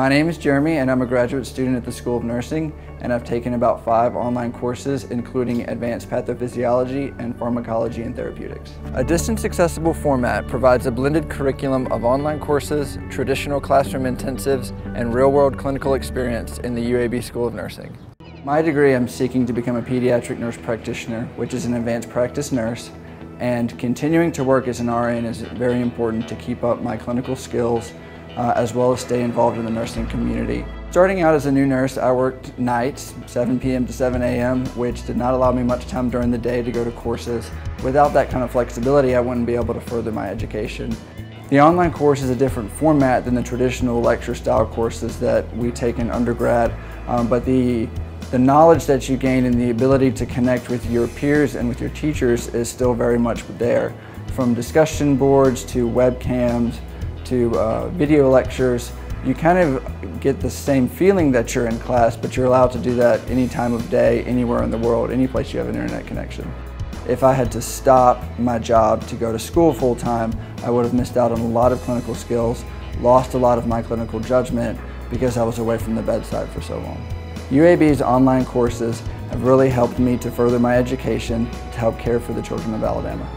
My name is Jeremy and I'm a graduate student at the School of Nursing, and I've taken about 5 online courses including Advanced Pathophysiology and Pharmacology and Therapeutics. A distance-accessible format provides a blended curriculum of online courses, traditional classroom intensives, and real-world clinical experience in the UAB School of Nursing. My degree, I'm seeking to become a pediatric nurse practitioner, which is an advanced practice nurse, and continuing to work as an RN is very important to keep up my clinical skills as well as stay involved in the nursing community. Starting out as a new nurse, I worked nights, 7 p.m. to 7 a.m., which did not allow me much time during the day to go to courses. Without that kind of flexibility, I wouldn't be able to further my education. The online course is a different format than the traditional lecture-style courses that we take in undergrad, but the knowledge that you gain and the ability to connect with your peers and with your teachers is still very much there. From discussion boards to webcams to video lectures, you kind of get the same feeling that you're in class, but you're allowed to do that any time of day, anywhere in the world, any place you have an internet connection. If I had to stop my job to go to school full-time, I would have missed out on a lot of clinical skills, lost a lot of my clinical judgment because I was away from the bedside for so long. UAB's online courses have really helped me to further my education to help care for the children of Alabama.